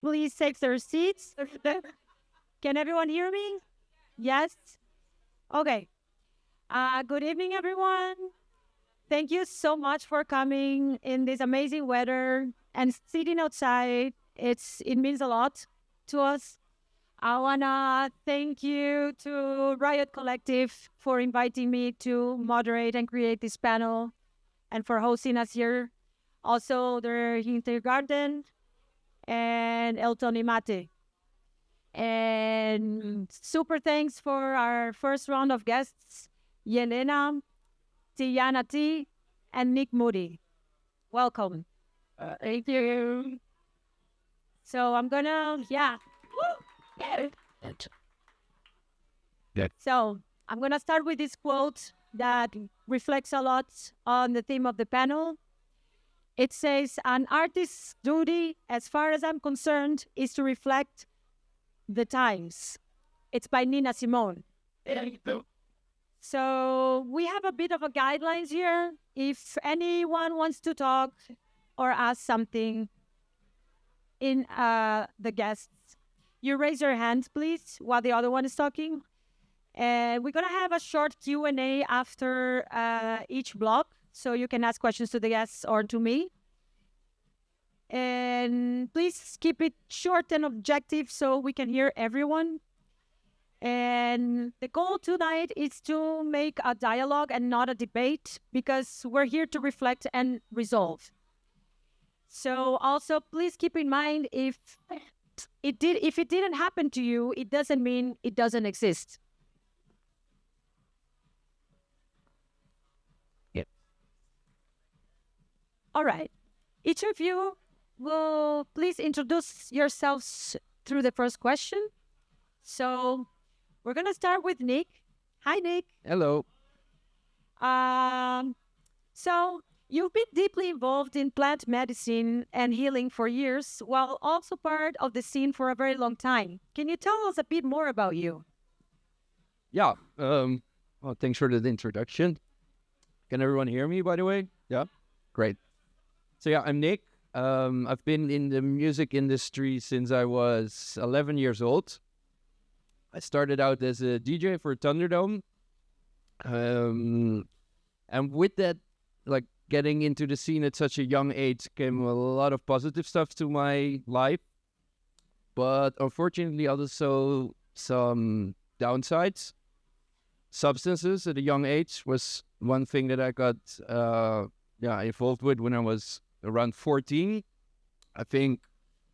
please take their seats. Can everyone hear me? Yes? Okay. Good evening, everyone. Thank you so much for coming in this amazing weather and sitting outside. It means a lot to us. I wanna thank you to Riot Collective for inviting me to moderate and create this panel and for hosting us here. Also, the Hintergarten and El Mate. And super thanks for our first round of guests, Jelena, Tijana T, and Nick Moody. Welcome. Thank you. So I'm gonna, yeah. So I'm gonna start with this quote that reflects a lot on the theme of the panel. It says, an artist's duty, as far as I'm concerned, is to reflect the times. It's by Nina Simone. So we have a bit of a guidelines here. If anyone wants to talk or ask something in the guests, you raise your hands, please, while the other one is talking. And we're going to have a short Q&A after each block, so you can ask questions to the guests or to me. And please keep it short and objective so we can hear everyone. And the goal tonight is to make a dialogue and not a debate, because we're here to reflect and resolve. So also, please keep in mind, if it didn't happen to you, it doesn't mean it doesn't exist. Yeah. All right. Each of you will please introduce yourselves through the first question. So we're going to start with Nick. Hi, Nick. Hello. So you've been deeply involved in plant medicine and healing for years, while also part of the scene for a very long time. Can you tell us a bit more about you? Yeah. Well, thanks for the introduction. Can everyone hear me, by the way? Yeah. Great. So yeah, I'm Nick. I've been in the music industry since I was 11 years old. I started out as a DJ for Thunderdome. And with that, like, getting into the scene at such a young age came a lot of positive stuff to my life. But unfortunately, also some downsides. Substances at a young age was one thing that I got involved with when I was around 14. I think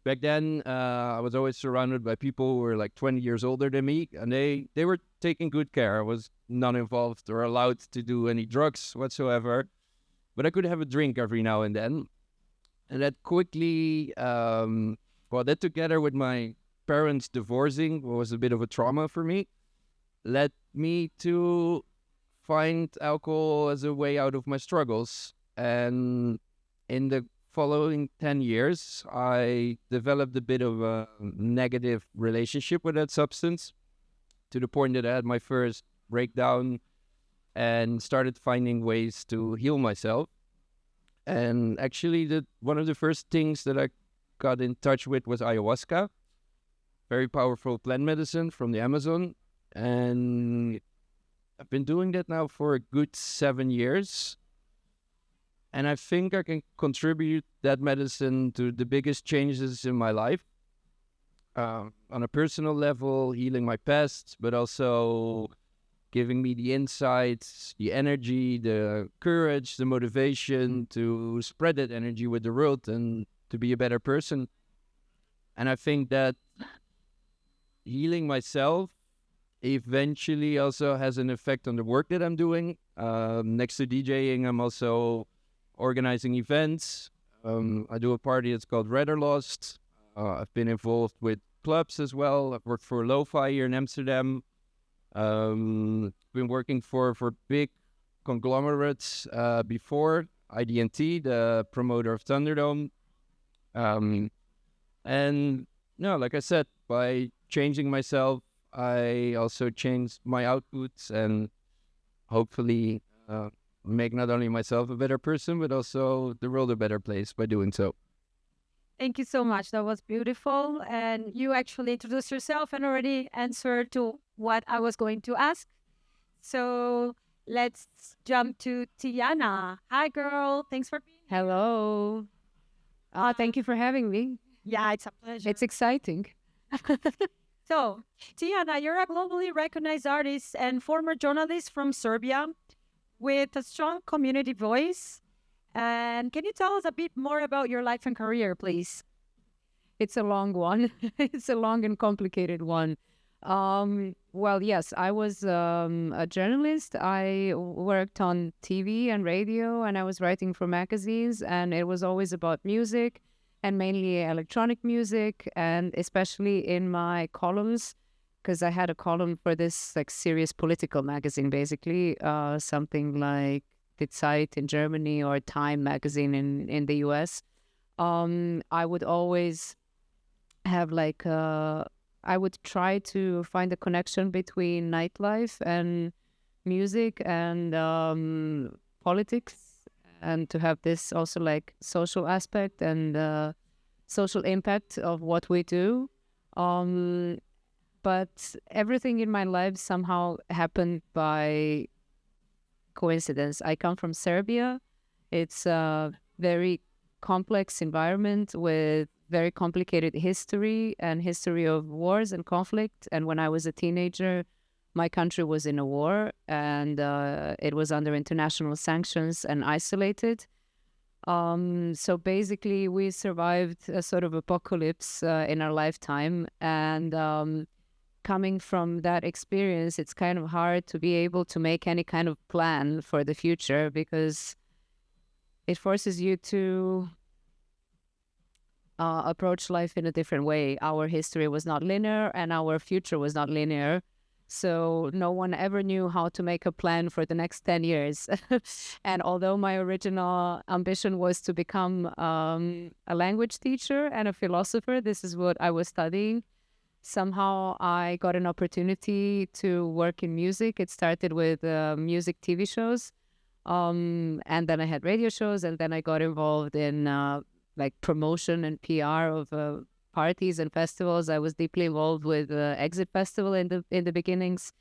back then I was always surrounded by people who were like 20 years older than me, and they were taking good care. I was not involved or allowed to do any drugs whatsoever, but I could have a drink every now and then. And that quickly, that together with my parents divorcing was a bit of a trauma for me, led me to find alcohol as a way out of my struggles. And in the following 10 years, I developed a bit of a negative relationship with that substance, to the point that I had my first breakdown and started finding ways to heal myself. And actually, one of the first things that I got in touch with was ayahuasca, very powerful plant medicine from the Amazon. And I've been doing that now for a good 7 years. And I think I can contribute that medicine to the biggest changes in my life. On a personal level, healing my past, but also giving me the insights, the energy, the courage, the motivation to spread that energy with the world and to be a better person. And I think that healing myself eventually also has an effect on the work that I'm doing. Next to DJing, I'm also organizing events. I do a party that's called Redan. I've been involved with clubs as well. I've worked for Lo-Fi here in Amsterdam. Been working for big conglomerates before, IDT, the promoter of Thunderdome. And no, like I said, by changing myself, I also changed my outputs and hopefully make not only myself a better person, but also the world a better place by doing so. Thank you so much. That was beautiful. And you actually introduced yourself and already answered to what I was going to ask. So let's jump to Tiana. Hi, girl. Thanks for being here. Hello. Thank you for having me. Yeah, it's a pleasure. It's exciting. So, Tiana, you're a globally recognized artist and former journalist from Serbia with a strong community voice. And can you tell us a bit more about your life and career, please? It's a long one. It's a long and complicated one. Well, yes, I was a journalist. I worked on TV and radio, and I was writing for magazines, and it was always about music and mainly electronic music, and especially in my columns, because I had a column for this like serious political magazine, basically, something like Die Zeit in Germany or Time magazine in the US. I would always have like I would try to find a connection between nightlife and music and politics, and to have this also like social aspect and social impact of what we do. But everything in my life somehow happened by coincidence. I come from Serbia. It's a very complex environment with very complicated history and history of wars and conflict. And when I was a teenager, my country was in a war, and it was under international sanctions and isolated. So basically, we survived a sort of apocalypse in our lifetime. And coming from that experience, it's kind of hard to be able to make any kind of plan for the future, because it forces you to approach life in a different way. Our history was not linear and our future was not linear. So no one ever knew how to make a plan for the next 10 years. And although my original ambition was to become a language teacher and a philosopher, this is what I was studying. Somehow I got an opportunity to work in music. It started with music TV shows. And then I had radio shows, and then I got involved in like promotion and PR of parties and festivals. I was deeply involved with Exit Festival in the beginnings.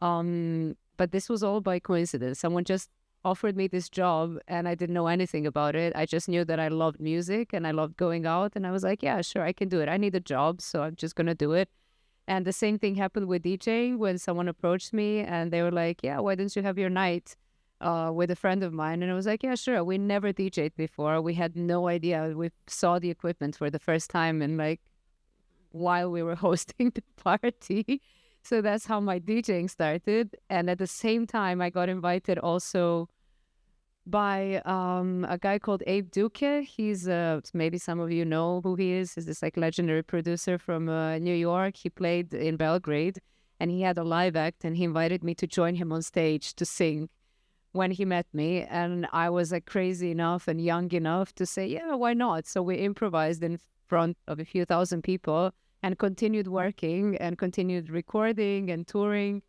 But this was all by coincidence. Someone just offered me this job and I didn't know anything about it. I just knew that I loved music and I loved going out, and I was like, yeah, sure, I can do it. I need a job, so I'm just going to do it. And the same thing happened with DJing when someone approached me and they were like, yeah, why don't you have your night with a friend of mine? And I was like, yeah, sure. We never DJed before. We had no idea. We saw the equipment for the first time, and like while we were hosting the party. So that's how my DJing started. And at the same time, I got invited also by a guy called Abe Duque. He's maybe some of you know who he is. He's this like legendary producer from New York. He played in Belgrade, and he had a live act, and he invited me to join him on stage to sing when he met me. And I was like crazy enough and young enough to say, yeah, why not? So we improvised in front of a few thousand people and continued working and continued recording and touring.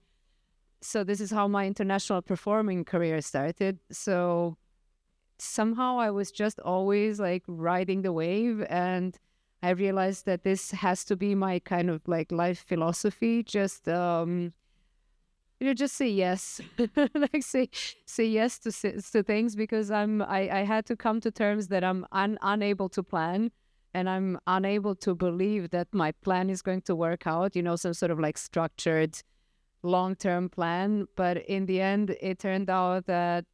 So this is how my international performing career started. So somehow I was just always like riding the wave, and I realized that this has to be my kind of like life philosophy. Just just say yes, like say yes to things, because I had to come to terms that I'm unable to plan, and I'm unable to believe that my plan is going to work out. Some sort of like structured long-term plan. But in the end, it turned out that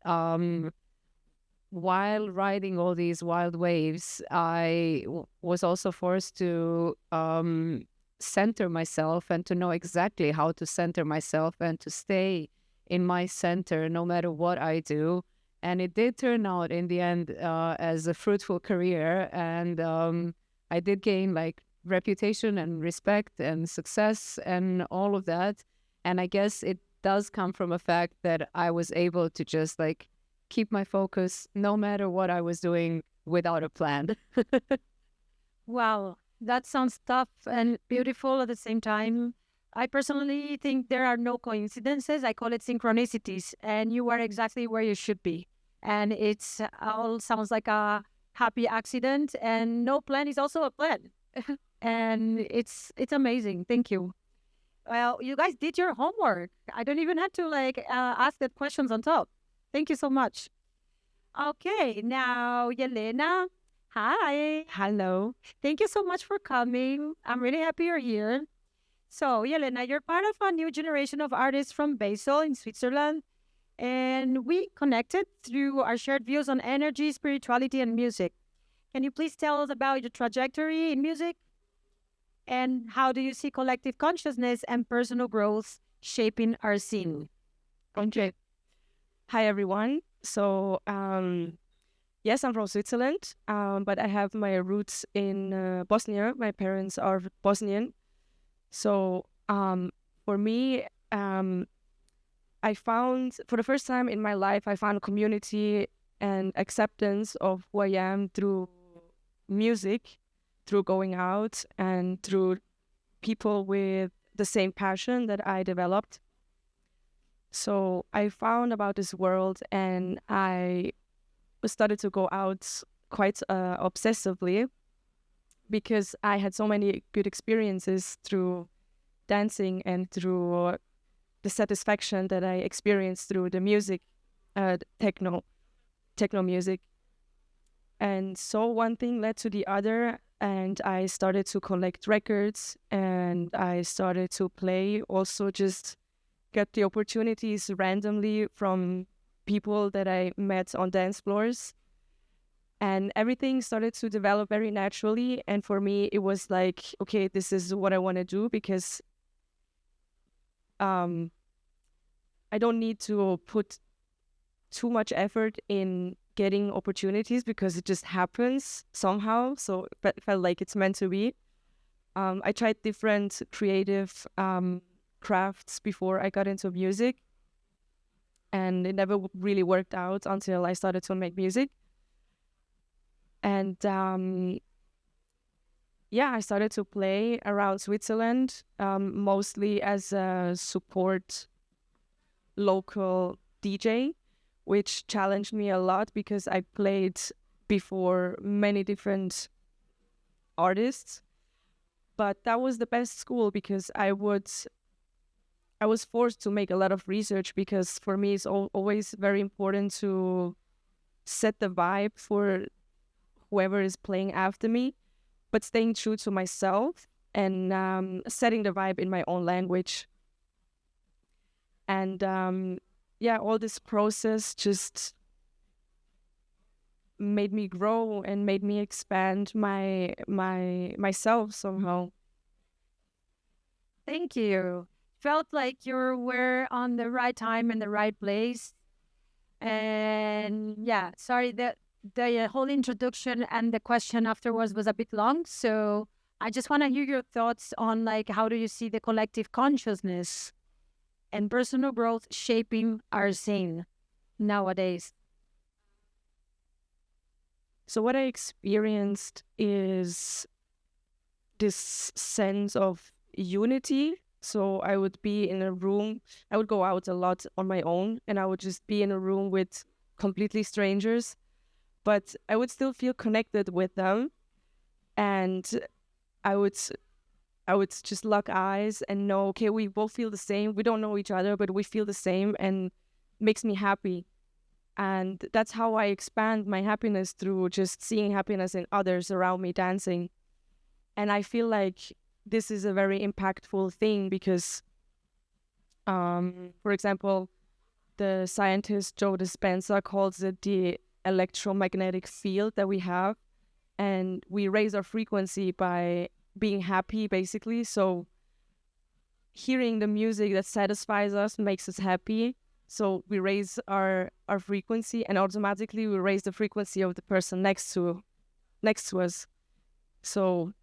while riding all these wild waves, I was also forced to center myself and to know exactly how to center myself and to stay in my center no matter what I do. And it did turn out in the end as a fruitful career. And I did gain like reputation and respect and success and all of that. And I guess it does come from a fact that I was able to just like keep my focus no matter what I was doing without a plan. Wow, that sounds tough and beautiful at the same time. I personally think there are no coincidences. I call it synchronicities, and you are exactly where you should be. And it's all sounds like a happy accident, and no plan is also a plan. And it's amazing. Thank you. Well, you guys did your homework. I don't even have to ask the questions on top. Thank you so much. Okay, now Jelena. Hi. Hello. Thank you so much for coming. I'm really happy you're here. So, Jelena, you're part of a new generation of artists from Basel in Switzerland. And we connected through our shared views on energy, spirituality, and music. Can you please tell us about your trajectory in music? And how do you see collective consciousness and personal growth shaping our scene? Okay. Hi, everyone. So, yes, I'm from Switzerland, but I have my roots in Bosnia. My parents are Bosnian. So, for me, I found, for the first time in my life, I found community and acceptance of who I am through music, through going out, and through people with the same passion that I developed. So I found about this world, and I started to go out quite obsessively, because I had so many good experiences through dancing and through the satisfaction that I experienced through the music, techno music. And so one thing led to the other, and I started to collect records, and I started to play, also just get the opportunities randomly from people that I met on dance floors. And everything started to develop very naturally. And for me, it was like, okay, this is what I want to do, because I don't need to put too much effort in getting opportunities, because it just happens somehow. So it felt like it's meant to be. I tried different creative crafts before I got into music, and it never really worked out until I started to make music. And I started to play around Switzerland, mostly as a support local DJ, which challenged me a lot, because I played before many different artists. But that was the best school, because I was forced to make a lot of research, because for me it's always very important to set the vibe for whoever is playing after me, but staying true to myself, and setting the vibe in my own language. And all this process just made me grow and made me expand myself somehow. Thank you. Felt like you were on the right time and the right place. And sorry that the whole introduction and the question afterwards was a bit long. So I just want to hear your thoughts on how do you see the collective consciousness and personal growth shaping our scene nowadays? So what I experienced is this sense of unity. So I would be in a room, I would go out a lot on my own, and I would just be in a room with completely strangers, but I would still feel connected with them. And I would just lock eyes and know, okay, we both feel the same. We don't know each other, but we feel the same, and it makes me happy. And that's how I expand my happiness, through just seeing happiness in others around me dancing. And I feel like this is a very impactful thing, because, for example, the scientist Joe Dispenza calls it the electromagnetic field that we have. And we raise our frequency by being happy, basically. So hearing the music that satisfies us makes us happy. So we raise our frequency, and automatically we raise the frequency of the person next to us. So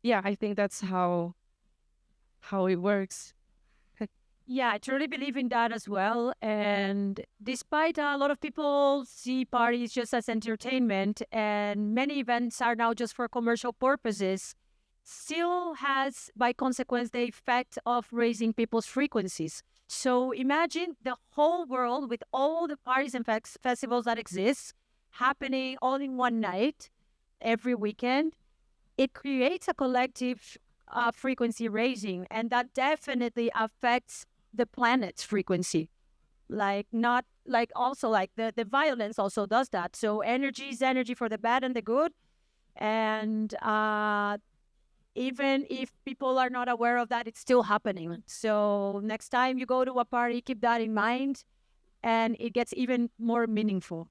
I think that's how it works. Yeah, I truly believe in that as well. And despite a lot of people see parties just as entertainment, and many events are now just for commercial purposes, still has, by consequence, the effect of raising people's frequencies. So imagine the whole world with all the parties and festivals that exist, happening all in one night every weekend, it creates a collective frequency raising, and that definitely affects the planet's frequency. Like not like also like the violence also does that. So energy is energy for the bad and the good, and even if people are not aware of that, it's still happening. So next time you go to a party, keep that in mind, and it gets even more meaningful.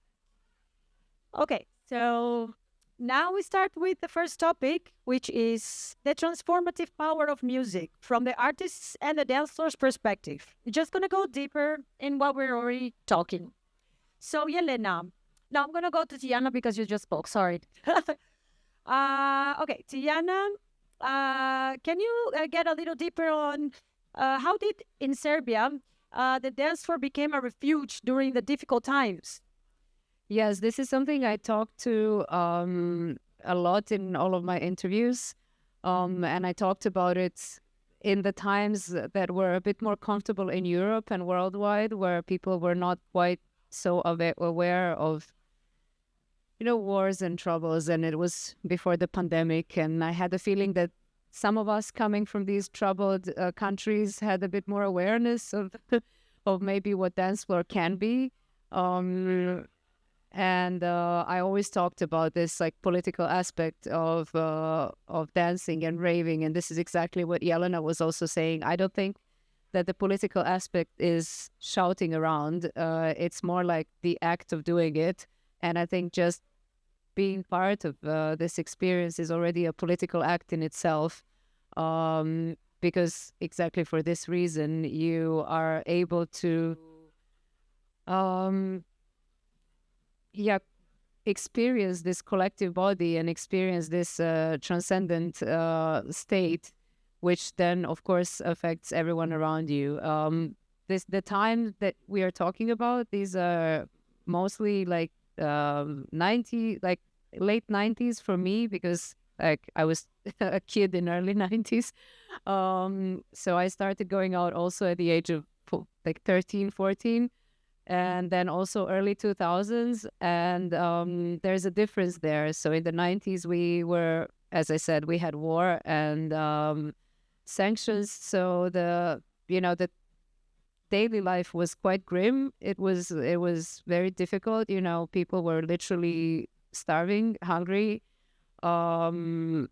Okay, so now we start with the first topic, which is the transformative power of music from the artist's and the dancer's perspective. We're just going to go deeper in what we're already talking. So, Jelena, now I'm going to go to Tijana because you just spoke. Sorry. Okay, Tijana, can you get a little deeper on how did in Serbia the dance floor became a refuge during the difficult times? Yes, this is something I talked to a lot in all of my interviews. And I talked about it in the times that were a bit more comfortable in Europe and worldwide, where people were not quite so aware of, wars and troubles. And it was before the pandemic. And I had the feeling that some of us coming from these troubled countries had a bit more awareness of of maybe what dance floor can be. And I always talked about this like political aspect of dancing and raving, and this is exactly what Jelena was also saying. I don't think that the political aspect is shouting around. It's more like the act of doing it, and I think just being part of this experience is already a political act in itself, because exactly for this reason you are able to experience this collective body and experience this transcendent state, which then of course affects everyone around you. The time that we are talking about, these are mostly like 90, like late 90s for me, because like I was a kid in early 90s. So I started going out also at the age of like 13, 14. And then also early 2000s. And there's a difference there. So in the 90s, we were, as I said, we had war and sanctions. So the daily life was quite grim. It was very difficult. People were literally starving, hungry. And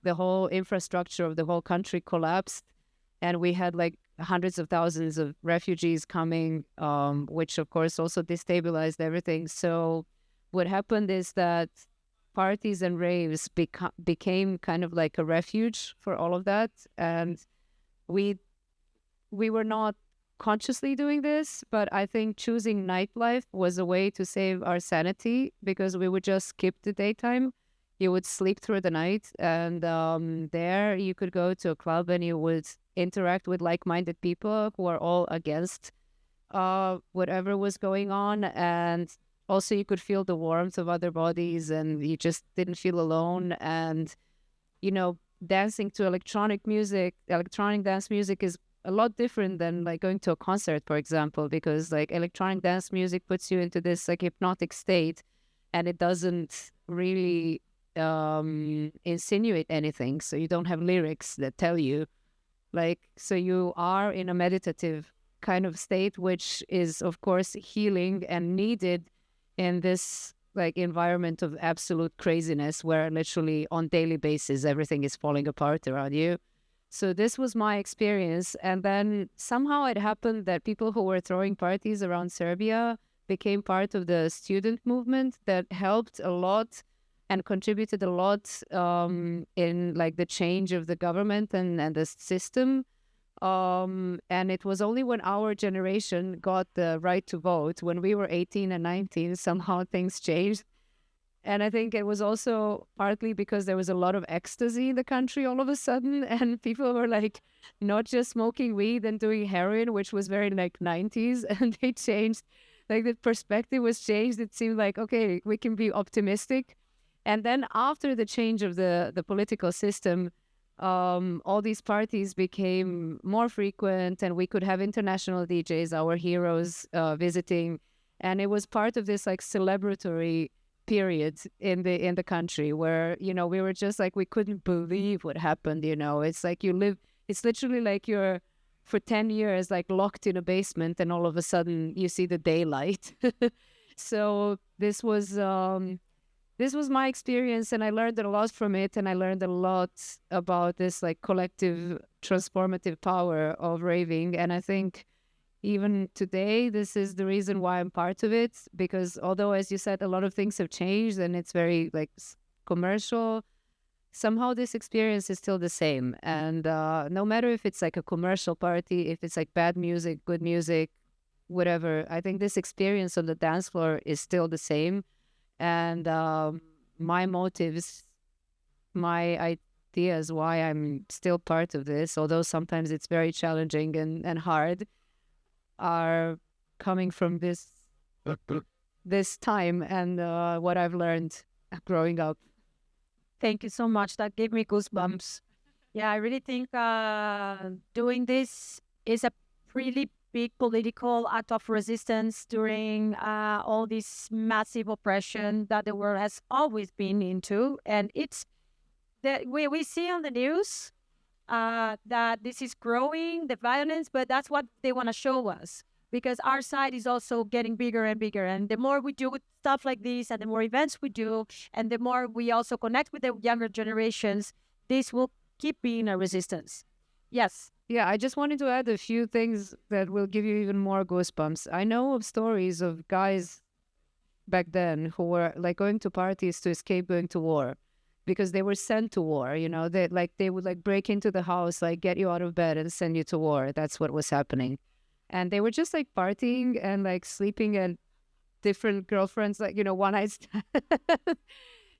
the whole infrastructure of the whole country collapsed. And we had like hundreds of thousands of refugees coming, which of course also destabilized everything. So what happened is that parties and raves became kind of like a refuge for all of that. And we were not consciously doing this, but I think choosing nightlife was a way to save our sanity, because we would just skip the daytime. You would sleep through the night, and there you could go to a club and you would interact with like-minded people who are all against whatever was going on. And also you could feel the warmth of other bodies, and you just didn't feel alone. And, dancing to electronic dance music is a lot different than like going to a concert, for example, because like electronic dance music puts you into this like hypnotic state, and it doesn't really insinuate anything. So you don't have lyrics that tell you, so you are in a meditative kind of state, which is of course healing and needed in this like environment of absolute craziness, where literally on daily basis everything is falling apart around you. So this was my experience. And then somehow it happened that people who were throwing parties around Serbia became part of the student movement that helped a lot and contributed a lot in like the change of the government and the system. And it was only when our generation got the right to vote, when we were 18 and 19, somehow things changed. And I think it was also partly because there was a lot of ecstasy in the country all of a sudden, and people were like not just smoking weed and doing heroin, which was very like 90s, and they changed, like the perspective was changed. It seemed like, okay, we can be optimistic. And then after the change of the political system, all these parties became more frequent, and we could have international DJs, our heroes, visiting. And it was part of this like celebratory period in the country where, you know, we were just like, we couldn't believe what happened, you know. It's like it's literally like you're for 10 years like locked in a basement and all of a sudden you see the daylight. So this was my experience, and I learned a lot from it, and I learned a lot about this like collective transformative power of raving. And I think even today, this is the reason why I'm part of it, because although, as you said, a lot of things have changed and it's very like commercial, somehow this experience is still the same. And no matter if it's like a commercial party, if it's like bad music, good music, whatever, I think this experience on the dance floor is still the same. And my motives, my ideas why I'm still part of this, although sometimes it's very challenging and hard, are coming from this time and what I've learned growing up. Thank you so much. That gave me goosebumps. Yeah, I really think doing this is a really big political act of resistance during all this massive oppression that the world has always been into. And it's that we see on the news that this is growing, the violence, but that's what they want to show us, because our side is also getting bigger and bigger. And the more we do stuff like this and the more events we do and the more we also connect with the younger generations, this will keep being a resistance. Yes. Yeah, I just wanted to add a few things that will give you even more goosebumps. I know of stories of guys back then who were like going to parties to escape going to war because they were sent to war. You know, they would like break into the house, like get you out of bed and send you to war. That's what was happening. And they were just like partying and like sleeping at different girlfriends, like, you know, one night stand.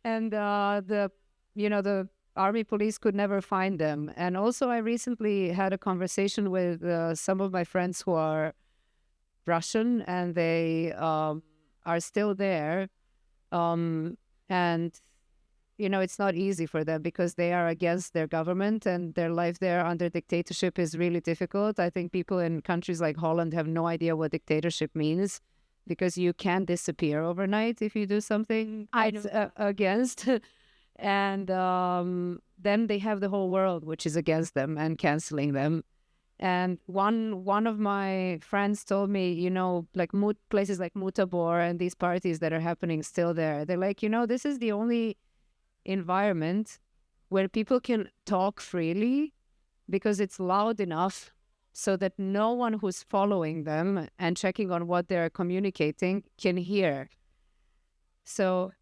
And the army police could never find them. And also I recently had a conversation with some of my friends who are Russian, and they are still there. And, you know, it's not easy for them because they are against their government and their life there under dictatorship is really difficult. I think people in countries like Holland have no idea what dictatorship means because you can disappear overnight if you do something against. And then they have the whole world which is against them and canceling them. And one of my friends told me, you know, like places like Mutabor and these parties that are happening still there, they're like, you know, this is the only environment where people can talk freely because it's loud enough so that no one who's following them and checking on what they're communicating can hear. So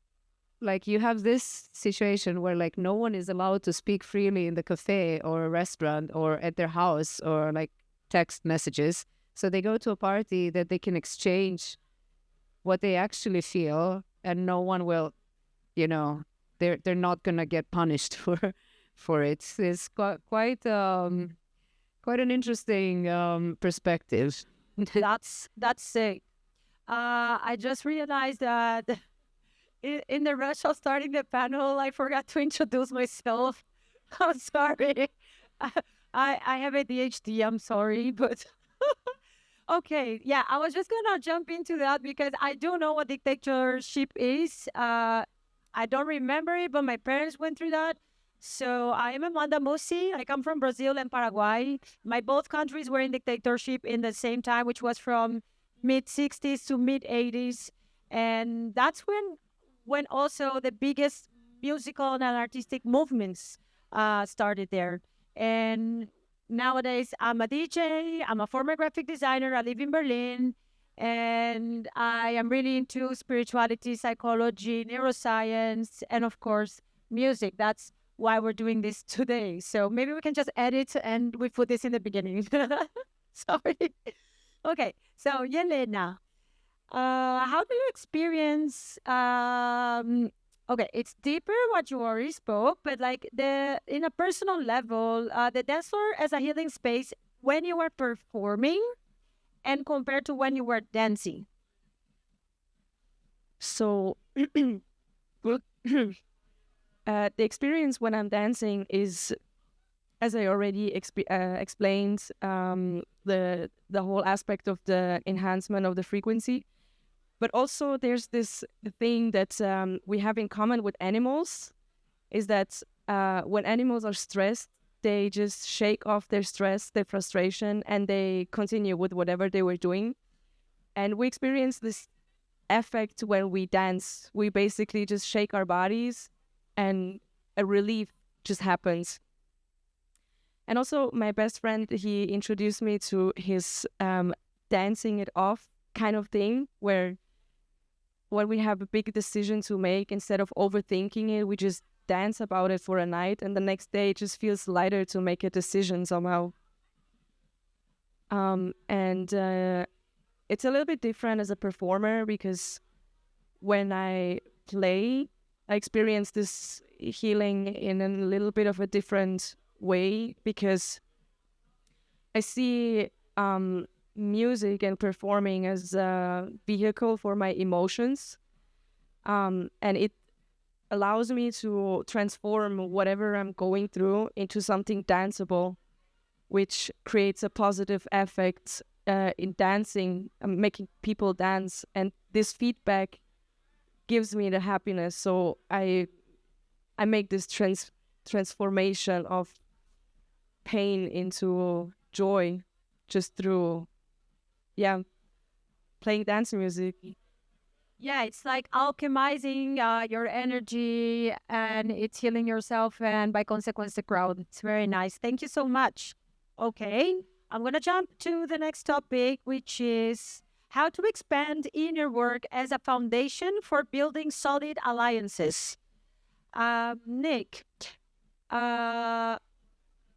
like you have this situation where like no one is allowed to speak freely in the cafe or a restaurant or at their house or like text messages. So they go to a party that they can exchange what they actually feel, and no one will, you know, they're not gonna get punished for it. It's quite an interesting perspective. That's sick. I just realized that in the rush of starting the panel, I forgot to introduce myself. I'm sorry. I have ADHD. I'm sorry, but okay. Yeah, I was just gonna jump into that because I do know what dictatorship is. I don't remember it, but my parents went through that. So I am Amanda Mussi. I come from Brazil and Paraguay. My both countries were in dictatorship in the same time, which was from mid-60s to mid-80s. And that's when also the biggest musical and artistic movements started there. And nowadays, I'm a DJ. I'm a former graphic designer. I live in Berlin. And I am really into spirituality, psychology, neuroscience, and of course, music. That's why we're doing this today. So maybe we can just edit and we put this in the beginning. Sorry. Okay, so Jelena, how do you experience, okay, it's deeper what you already spoke, but like in a personal level, the dance floor as a healing space when you were performing and compared to when you were dancing? So the experience when I'm dancing is, as I already explained, the whole aspect of the enhancement of the frequency. But also there's this thing that we have in common with animals, is that when animals are stressed, they just shake off their stress, their frustration, and they continue with whatever they were doing. And we experience this effect when we dance. We basically just shake our bodies and a relief just happens. And also my best friend, he introduced me to his dancing it off kind of thing, where when we have a big decision to make, instead of overthinking it, we just dance about it for a night, and the next day it just feels lighter to make a decision somehow. And it's a little bit different as a performer, because when I play, I experience this healing in a little bit of a different way, because I see music and performing as a vehicle for my emotions, and it allows me to transform whatever I'm going through into something danceable, which creates a positive effect in dancing, making people dance, and this feedback gives me the happiness. So I make this transformation of pain into joy just through playing dance music. Yeah, it's like alchemizing your energy, and it's healing yourself, and by consequence, the crowd. It's very nice. Thank you so much. Okay, I'm going to jump to the next topic, which is how to expand inner work as a foundation for building solid alliances. Nick,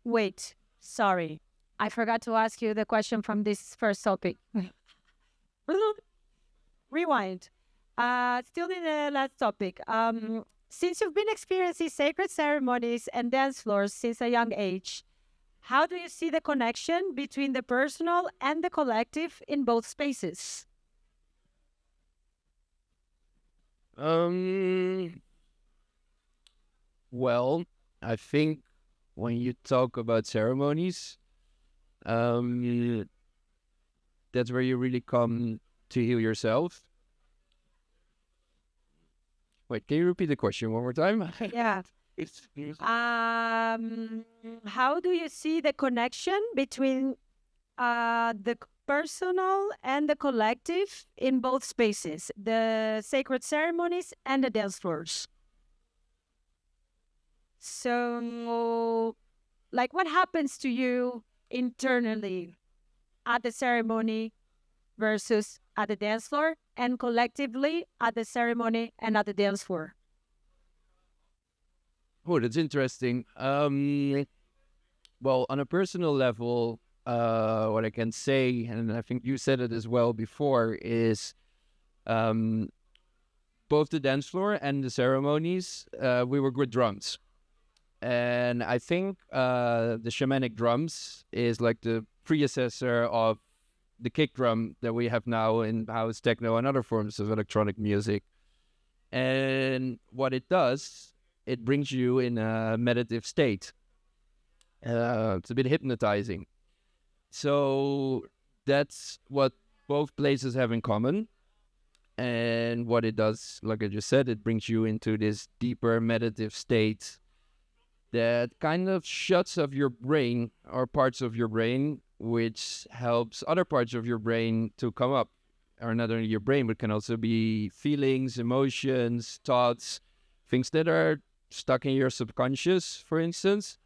wait, sorry. I forgot to ask you the question from this first topic. Rewind. Still in the last topic. Since you've been experiencing sacred ceremonies and dance floors since a young age, how do you see the connection between the personal and the collective in both spaces? Well, I think when you talk about ceremonies, that's where you really come to heal yourself. Wait, can you repeat the question one more time? Yeah. How do you see the connection between the personal and the collective in both spaces, the sacred ceremonies and the dance floors? So, like, what happens to you internally at the ceremony versus at the dance floor, and collectively at the ceremony and at the dance floor? Oh, that's interesting. Well, on a personal level, what I can say, and I think you said it as well before, is both the dance floor and the ceremonies, we were good drums. And I think the shamanic drums is like the predecessor of the kick drum that we have now in house techno and other forms of electronic music. And what it does, it brings you in a meditative state. It's a bit hypnotizing. So that's what both places have in common. And what it does, like I just said, it brings you into this deeper meditative state that kind of shuts off your brain or parts of your brain, which helps other parts of your brain to come up. Or not only your brain, but can also be feelings, emotions, thoughts, things that are stuck in your subconscious, for instance.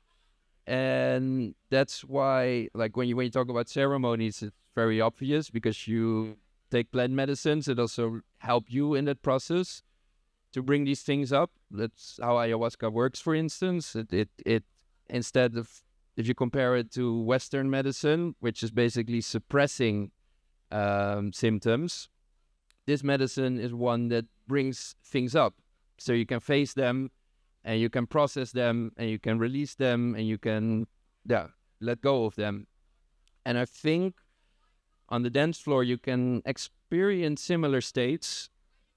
And that's why, like, when you talk about ceremonies, it's very obvious because you take plant medicines that also help you in that process to bring these things up. That's how ayahuasca works, for instance. It instead of, if you compare it to Western medicine, which is basically suppressing symptoms, this medicine is one that brings things up, so you can face them, and you can process them, and you can release them, and you can let go of them. And I think on the dance floor you can experience similar states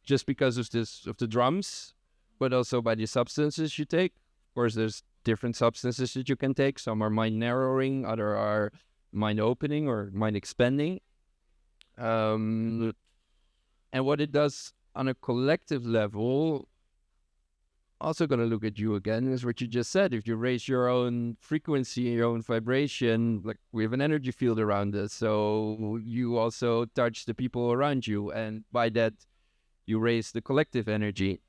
just because of the drums, but also by the substances you take. Of course, there's different substances that you can take. Some are mind narrowing, other are mind opening or mind expanding. And And what it does on a collective level, also going to look at you again, is what you just said. If you raise your own frequency, your own vibration, like we have an energy field around us, so you also touch the people around you, and by that you raise the collective energy.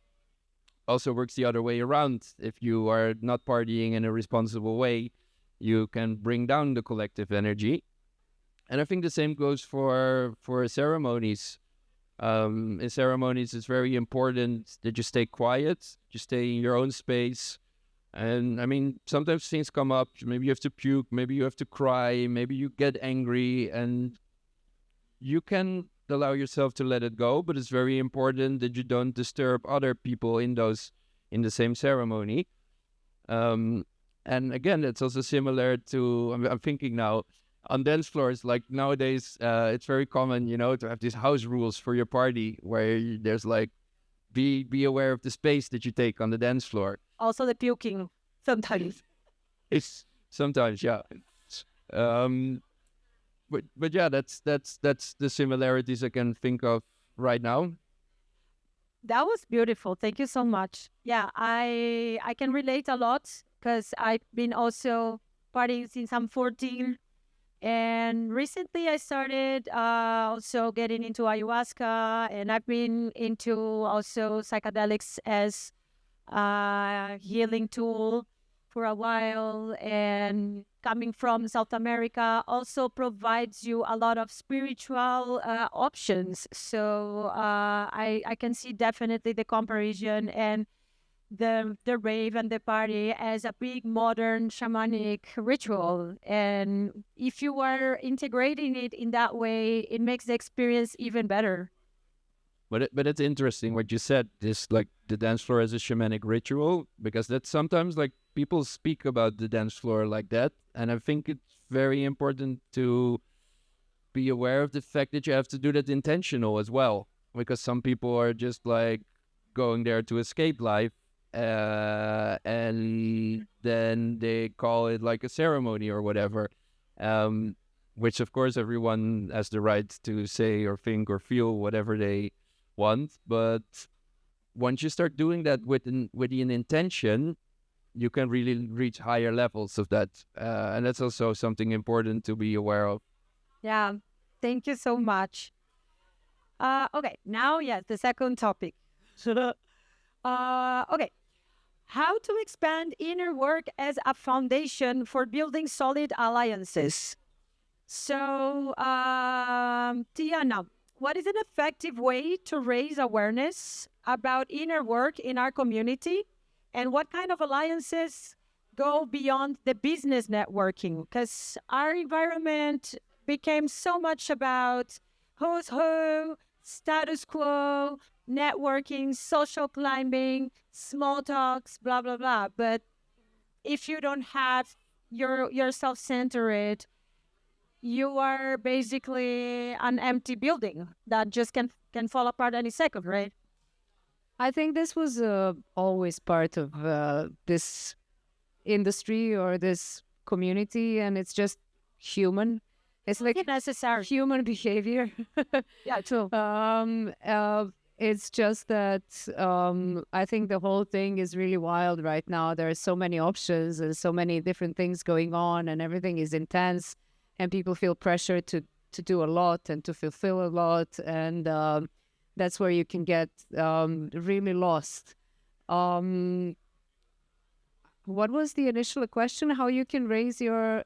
Also works the other way around. If you are not partying in a responsible way, you can bring down the collective energy. And I think the same goes for ceremonies. In ceremonies, it's very important that you stay quiet, you stay in your own space. And I mean, sometimes things come up. Maybe you have to puke, maybe you have to cry, maybe you get angry, and you can allow yourself to let it go. But it's very important that you don't disturb other people in the same ceremony. And again, that's also similar to, I'm thinking now, on dance floors, like nowadays, it's very common, to have these house rules for your party where there's like, be aware of the space that you take on the dance floor. Also the puking sometimes. It's sometimes, yeah. But yeah, that's the similarities I can think of right now. That was beautiful. Thank you so much. Yeah, I can relate a lot because I've been also partying since I'm 14. And recently I started also getting into ayahuasca, and I've been into also psychedelics as a healing tool for a while. And coming from South America also provides you a lot of spiritual options. So I can see definitely the comparison and the rave and the party as a big modern shamanic ritual. And if you are integrating it in that way, it makes the experience even better. But it's interesting what you said, this like the dance floor as a shamanic ritual, because that's sometimes like people speak about the dance floor like that. And I think it's very important to be aware of the fact that you have to do that intentional as well, because some people are just like going there to escape life. And then they call it like a ceremony or whatever, which of course everyone has the right to say or think or feel whatever they want. But once you start doing that with an intention, you can really reach higher levels of that. And that's also something important to be aware of. Yeah, thank you so much. Okay, now, yes, the second topic. Okay. How to expand inner work as a foundation for building solid alliances. So, Tijana, what is an effective way to raise awareness about inner work in our community? And what kind of alliances go beyond the business networking? Because our environment became so much about who's who, status quo, networking, social climbing, small talks, blah, blah, blah. But if you don't have yourself centered, you are basically an empty building that just can fall apart any second, right? I think this was always part of this industry or this community, and it's just human. It's like necessary human behavior. Yeah, true. It's just that I think the whole thing is really wild right now. There are so many options and so many different things going on, and everything is intense, and people feel pressure to do a lot and to fulfill a lot, and that's where you can get really lost. What was the initial question? How you can raise your...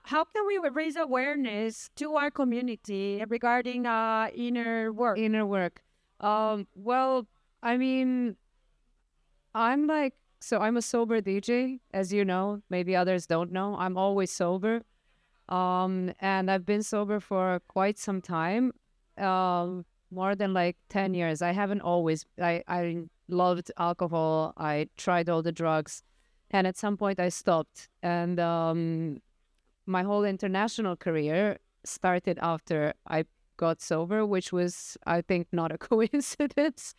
How can we raise awareness to our community regarding inner work? Inner work. Well, I mean, I'm a sober DJ, as you know. Maybe others don't know. I'm always sober. And I've been sober for quite some time, more than like 10 years. I haven't always... I loved alcohol. I tried all the drugs. And at some point I stopped. And my whole international career started after I got sober, which was, I think, not a coincidence.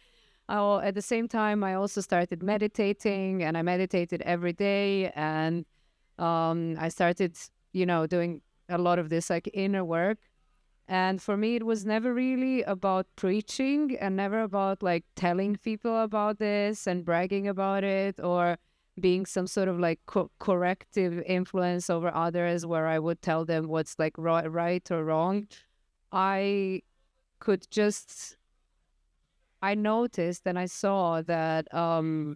At the same time, I also started meditating, and I meditated every day. And I started, doing a lot of this like inner work. And for me, it was never really about preaching and never about like telling people about this and bragging about it or being some sort of like corrective influence over others where I would tell them what's like right or wrong. I could just, I noticed and I saw that I'm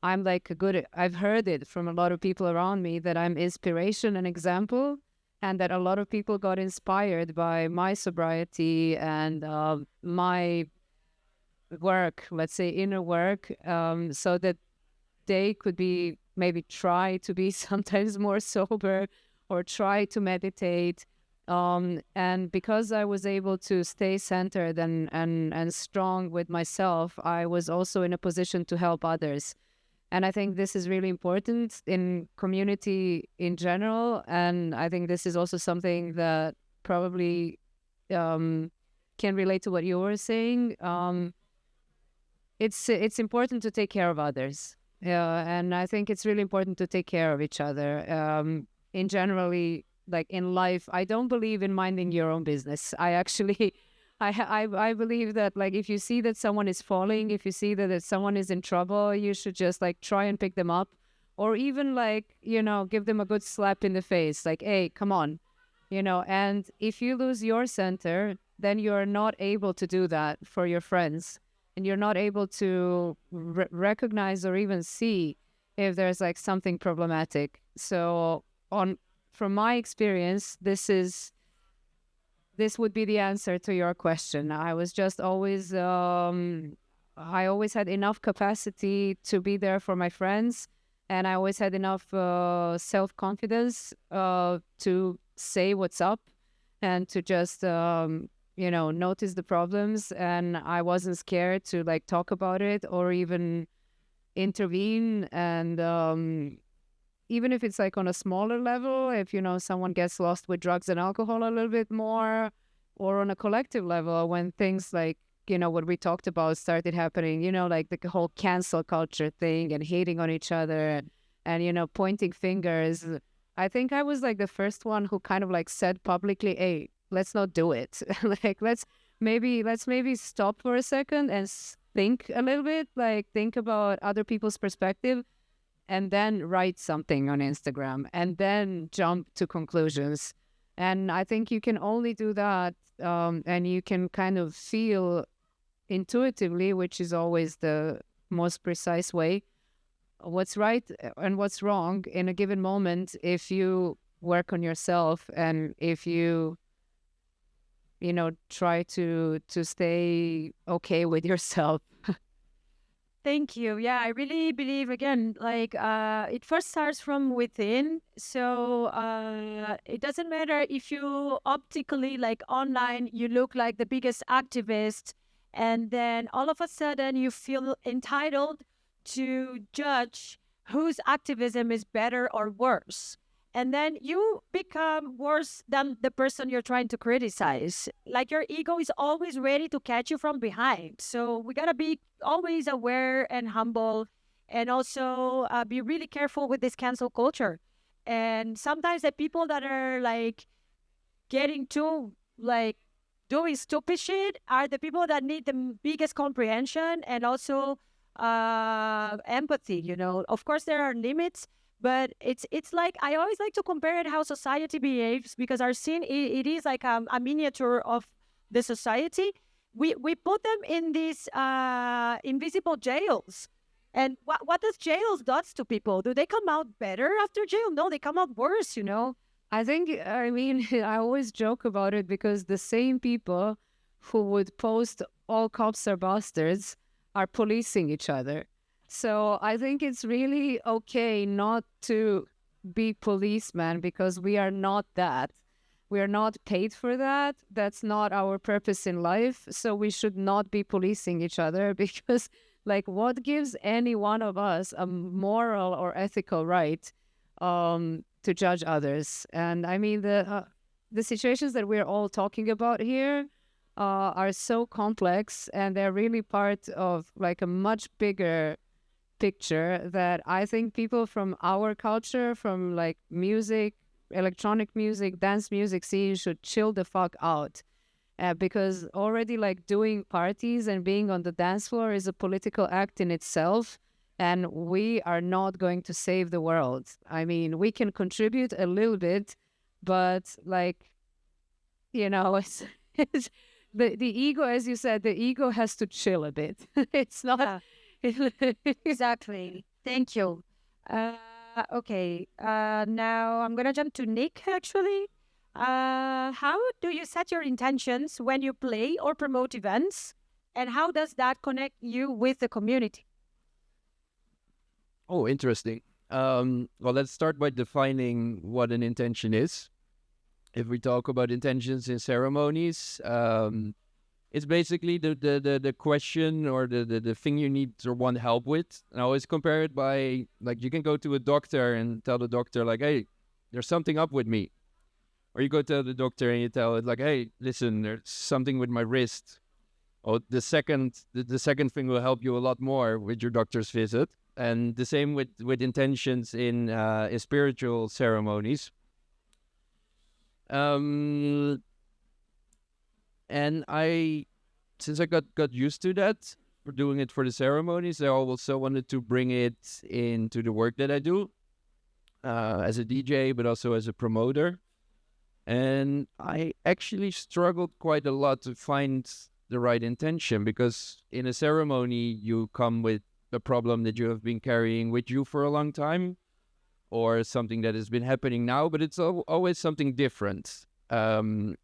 like a good, I've heard it from a lot of people around me that I'm inspiration and example, and that a lot of people got inspired by my sobriety and my work, let's say inner work, so that they could be maybe try to be sometimes more sober or try to meditate. And because I was able to stay centered and strong with myself, I was also in a position to help others. And I think this is really important in community in general. And I think this is also something that probably can relate to what you were saying. It's important to take care of others. And I think it's really important to take care of each other. In generally, like in life, I don't believe in minding your own business. I actually, I believe that like if you see that someone is falling, if you see that someone is in trouble, you should just like try and pick them up, or even like, you know, give them a good slap in the face, like, hey, come on, you know. And if you lose your center, then you're not able to do that for your friends, and you're not able to recognize or even see if there's like something problematic. So from my experience, this would be the answer to your question. I was just always, I always had enough capacity to be there for my friends, and I always had enough self-confidence to say what's up and to just, you know, notice the problems. And I wasn't scared to like talk about it or even intervene. And even if it's like on a smaller level, if, you know, someone gets lost with drugs and alcohol a little bit more, or on a collective level, when things like, you know, what we talked about started happening, you know, like the whole cancel culture thing and hating on each other and, you know, pointing fingers. I think I was like the first one who kind of like said publicly, hey, let's not do it. Like, let's maybe stop for a second and think a little bit, like think about other people's perspective, and then write something on Instagram and then jump to conclusions. And I think you can only do that, and you can kind of feel intuitively, which is always the most precise way, what's right and what's wrong in a given moment if you work on yourself and if you know, try to stay okay with yourself. Thank you. Yeah, I really believe again, like it first starts from within. So it doesn't matter if you optically, like online, you look like the biggest activist, and then all of a sudden you feel entitled to judge whose activism is better or worse. And then you become worse than the person you're trying to criticize. Like your ego is always ready to catch you from behind. So we got to be always aware and humble, and also be really careful with this cancel culture. And sometimes the people that are like getting too like doing stupid shit are the people that need the biggest comprehension and also empathy. You know, of course there are limits, but it's like I always like to compare it how society behaves, because our scene it is like a miniature of the society. We put them in these invisible jails, and what does jails does to people? Do they come out better after jail? No, they come out worse. You know. I think, I mean, I always joke about it because the same people who would post all cops are bastards are policing each other. So I think it's really okay not to be policemen, because we are not that. We are not paid for that. That's not our purpose in life. So we should not be policing each other, because like what gives any one of us a moral or ethical right to judge others? And I mean, the situations that we're all talking about here are so complex, and they're really part of like a much bigger picture that I think people from our culture, from like music, electronic music, dance music scene, should chill the fuck out. because already like doing parties and being on the dance floor is a political act in itself. And we are not going to save the world. I mean, we can contribute a little bit, but like, it's the ego, as you said, the ego has to chill a bit. It's not. Exactly. Thank you. Okay. Now I'm gonna jump to Nick. Actually, how do you set your intentions when you play or promote events, and how does that connect you with the community? Oh, interesting. Well, let's start by defining what an intention is. If we talk about intentions in ceremonies, it's basically the question or the thing you need or want help with. And I always compare it by, like, you can go to a doctor and tell the doctor, like, hey, there's something up with me. Or you go to the doctor and you tell it, like, hey, listen, there's something with my wrist. Or the second thing will help you a lot more with your doctor's visit. And the same with intentions in spiritual ceremonies. And since I got used to that, for doing it for the ceremonies, I also wanted to bring it into the work that I do as a DJ, but also as a promoter. And I actually struggled quite a lot to find the right intention, because in a ceremony, you come with a problem that you have been carrying with you for a long time, or something that has been happening now, but it's always something different. And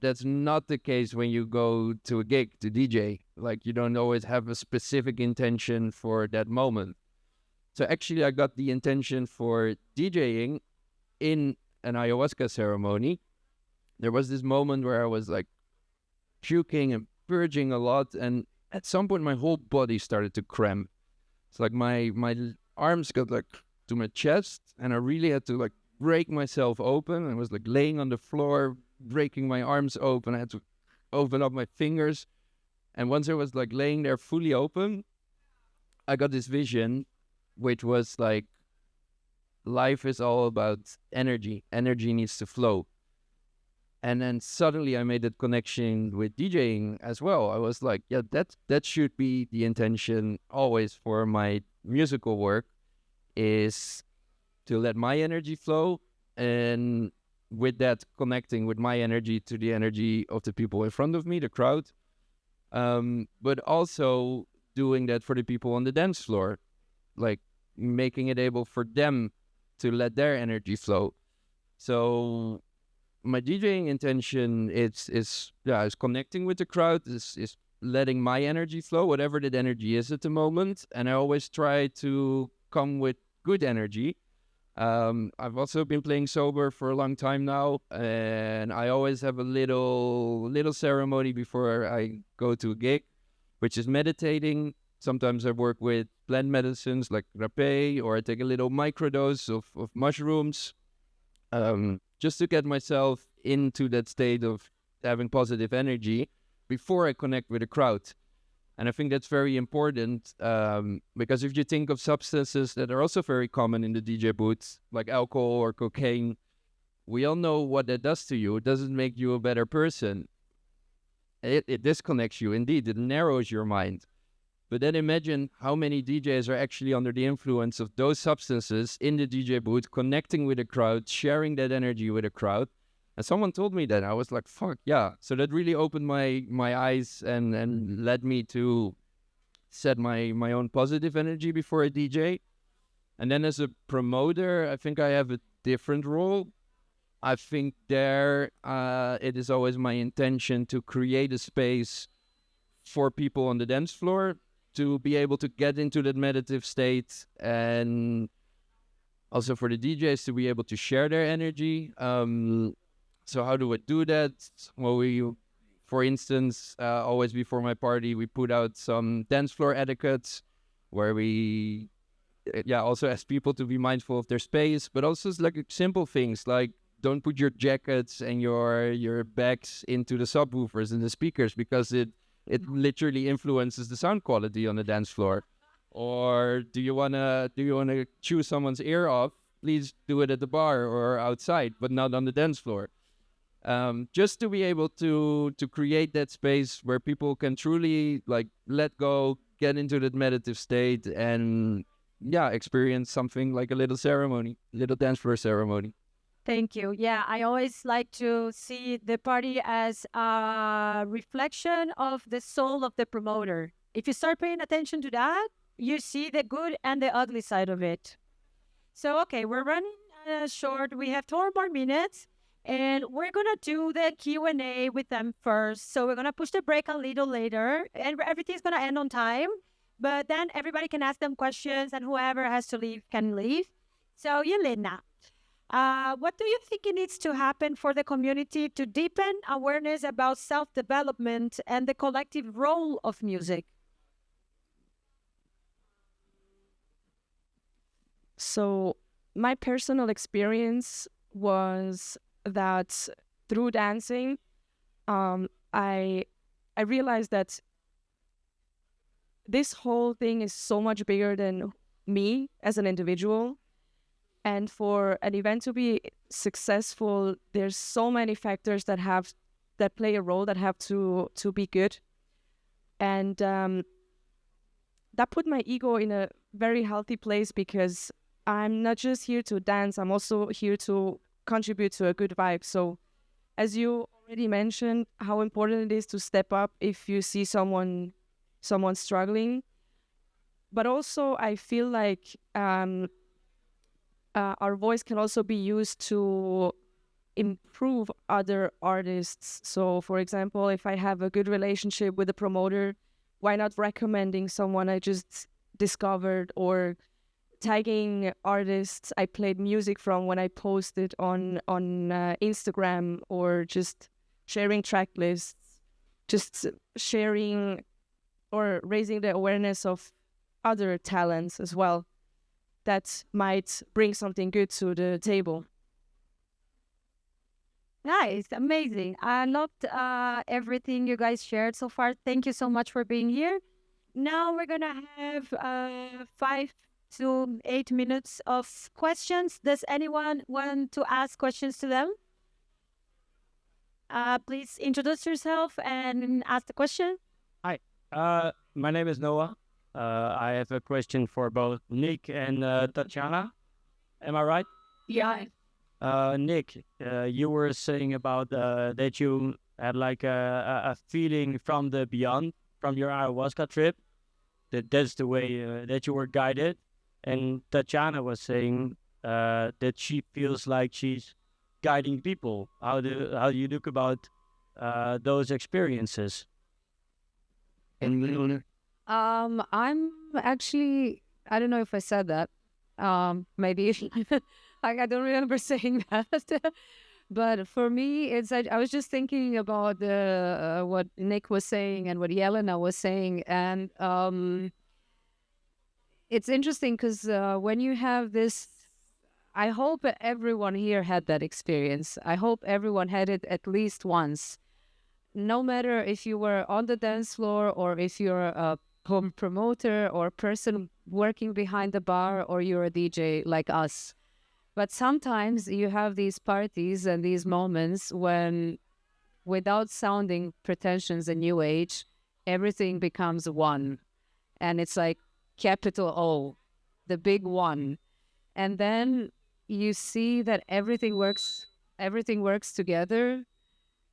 that's not the case when you go to a gig to DJ. Like, you don't always have a specific intention for that moment. So actually, I got the intention for DJing in an ayahuasca ceremony. There was this moment where I was like puking and purging a lot, and at some point my whole body started to cramp. It's like my arms got like to my chest, and I really had to like break myself open. I was like laying on the floor, breaking my arms open. I had to open up my fingers. And once I was like laying there fully open, I got this vision, which was like, life is all about energy. Energy needs to flow. And then suddenly I made that connection with DJing as well. I was like, yeah, that should be the intention always for my musical work, is to let my energy flow, and with that, connecting with my energy to the energy of the people in front of me, the crowd, but also doing that for the people on the dance floor, like making it able for them to let their energy flow. So my DJing intention is connecting with the crowd, is letting my energy flow, whatever that energy is at the moment. And I always try to come with good energy. I've also been playing sober for a long time now, and I always have a little ceremony before I go to a gig, which is meditating. Sometimes I work with plant medicines like rapé, or I take a little microdose of mushrooms, just to get myself into that state of having positive energy before I connect with the crowd. And I think that's very important, because if you think of substances that are also very common in the DJ booths, like alcohol or cocaine, we all know what that does to you. It doesn't make you a better person. It disconnects you, indeed. It narrows your mind. But then imagine how many DJs are actually under the influence of those substances in the DJ booth, connecting with the crowd, sharing that energy with the crowd. And someone told me that. I was like, fuck, yeah. So that really opened my eyes and led me to set my own positive energy before a DJ. And then as a promoter, I think I have a different role. I think there it is always my intention to create a space for people on the dance floor to be able to get into that meditative state, and also for the DJs to be able to share their energy. So how do I do that? Well, for instance, always before my party, we put out some dance floor etiquettes where we also ask people to be mindful of their space, but also it's like simple things like don't put your jackets and your bags into the subwoofers and the speakers, because it literally influences the sound quality on the dance floor. Or do you wanna chew someone's ear off? Please do it at the bar or outside, but not on the dance floor. just to be able to create that space where people can truly like let go, get into that meditative state, and experience something like a little ceremony, little dance floor ceremony. Thank you. Yeah, I always like to see the party as a reflection of the soul of the promoter. If you start paying attention to that, you see the good and the ugly side of it. So, okay, we're running short. We have 4 more minutes, and we're gonna do the Q&A with them first. So we're gonna push the break a little later, and everything's gonna end on time. But then everybody can ask them questions, and whoever has to leave can leave. So, Jelena, what do you think it needs to happen for the community to deepen awareness about self-development and the collective role of music? So my personal experience was that through dancing, I realized that this whole thing is so much bigger than me as an individual. And for an event to be successful, there's so many factors that play a role, that have to be good. And that put my ego in a very healthy place, because I'm not just here to dance, I'm also here to contribute to a good vibe. So as you already mentioned, how important it is to step up if you see someone struggling. But also I feel like our voice can also be used to improve other artists. So for example, if I have a good relationship with a promoter, why not recommending someone I just discovered, or tagging artists I played music from when I posted on Instagram, or just sharing track lists, just sharing or raising the awareness of other talents as well that might bring something good to the table. Nice, amazing. I loved everything you guys shared so far. Thank you so much for being here. Now we're gonna have 5 to 8 minutes of questions. Does anyone want to ask questions to them? Please introduce yourself and ask the question. Hi, my name is Noah. I have a question for both Nick and Tatiana. Am I right? Yeah. Nick, you were saying about that you had like a feeling from the beyond, from your ayahuasca trip, that's the way that you were guided. And Tatiana was saying that she feels like she's guiding people. How do you look about those experiences? I'm actually, I don't know if I said that. Maybe I don't remember saying that. But for me, it's I was just thinking about what Nick was saying and what Jelena was saying, and it's interesting because when you have this, I hope everyone here had that experience. I hope everyone had it at least once. No matter if you were on the dance floor, or if you're a promoter or person working behind the bar, or you're a DJ like us. But sometimes you have these parties and these moments when, without sounding pretentious and new age, everything becomes one. And it's like capital O, the big one. And then you see that everything works together.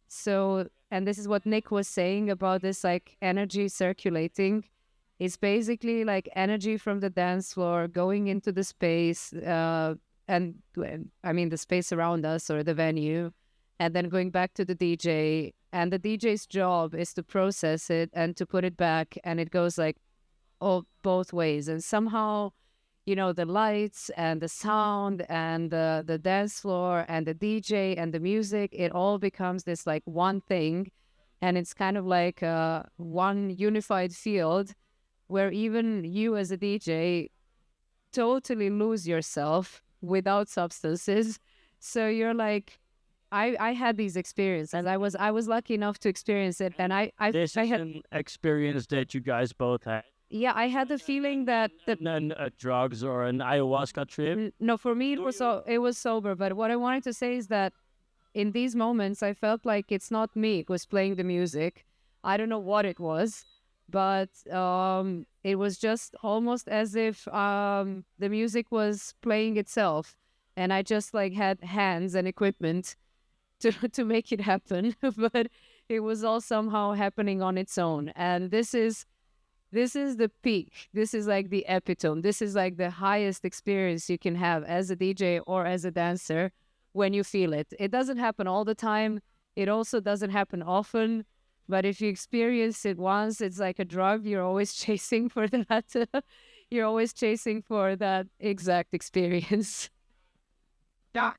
So, and this is what Nick was saying about this like energy circulating. It's basically like energy from the dance floor going into the space, and I mean the space around us or the venue, and then going back to the DJ. And the DJ's job is to process it and to put it back, and it goes like both ways. And somehow, you know, the lights and the sound and the dance floor and the DJ and the music, it all becomes this like one thing, and it's kind of like one unified field where even you as a DJ totally lose yourself without substances. So you're like, I had these experiences, and I was lucky enough to experience it. And I had an experience that you guys both had. Yeah, I had the feeling that drugs or an ayahuasca trip. No, for me it was sober. But what I wanted to say is that in these moments, I felt like it's not me who was playing the music. I don't know what it was, but it was just almost as if the music was playing itself, and I just like had hands and equipment to make it happen. But it was all somehow happening on its own, and this is the peak. This is like the epitome. This is like the highest experience you can have as a DJ or as a dancer when you feel it. It doesn't happen all the time. It also doesn't happen often. But if you experience it once, it's like a drug. You're always chasing for that. You're always chasing for that exact experience. Yeah,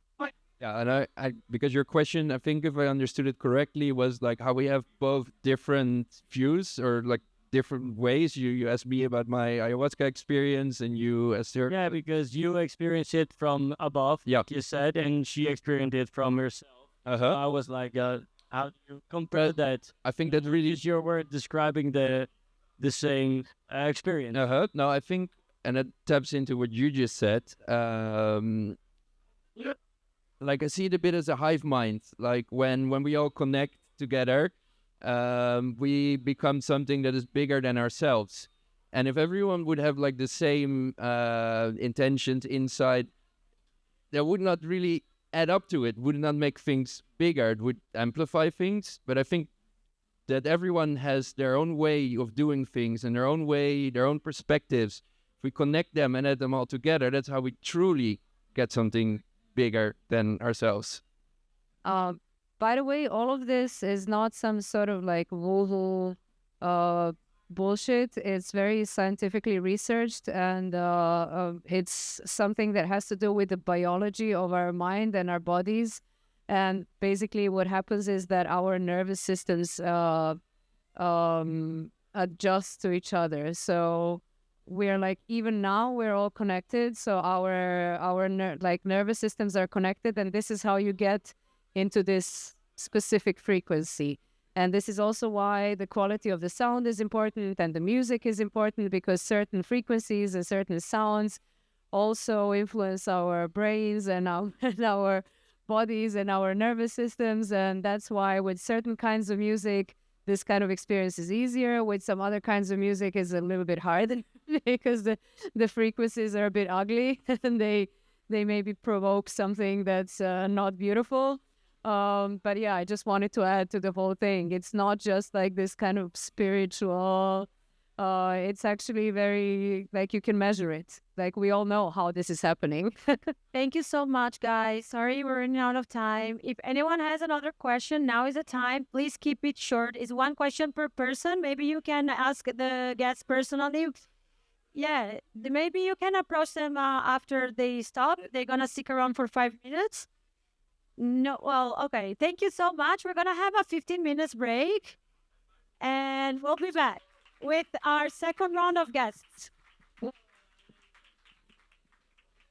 and I because your question, I think if I understood it correctly, was like how we have both different views or like different ways. You asked me about my ayahuasca experience, and you asked her. Yeah, because you experienced it from above, like you said, and she experienced it from herself. I was like, how do you compare that? I think that really is your word describing the same experience. No, I think, and it taps into what you just said. Like I see it a bit as a hive mind. Like when we all connect together, we become something that is bigger than ourselves. And if everyone would have like the same intentions inside, that would not really add up to it, would not make things bigger. It would amplify things. But I think that everyone has their own way of doing things and their own way, their own perspectives. If we connect them and add them all together, that's how we truly get something bigger than ourselves. By the way, all of this is not some sort of like woo-woo bullshit. It's very scientifically researched, and it's something that has to do with the biology of our mind and our bodies. And basically what happens is that our nervous systems adjust to each other. So we're like, even now we're all connected. So our nervous systems are connected, and this is how you get into this specific frequency. And this is also why the quality of the sound is important and the music is important, because certain frequencies and certain sounds also influence our brains and our bodies and our nervous systems. And that's why with certain kinds of music, this kind of experience is easier. With some other kinds of music, is a little bit hard because the frequencies are a bit ugly and they maybe provoke something that's not beautiful. But yeah, I just wanted to add to the whole thing. It's not just like this kind of spiritual, it's actually very, like, you can measure it. Like, we all know how this is happening. Thank you so much, guys. Sorry, we're running out of time. If anyone has another question, now is the time. Please keep it short. It's one question per person. Maybe you can ask the guests personally. Yeah, maybe you can approach them after they stop. They're going to stick around for 5 minutes. No, well, okay. Thank you so much. We're going to have a 15 minutes break, and we'll be back with our second round of guests.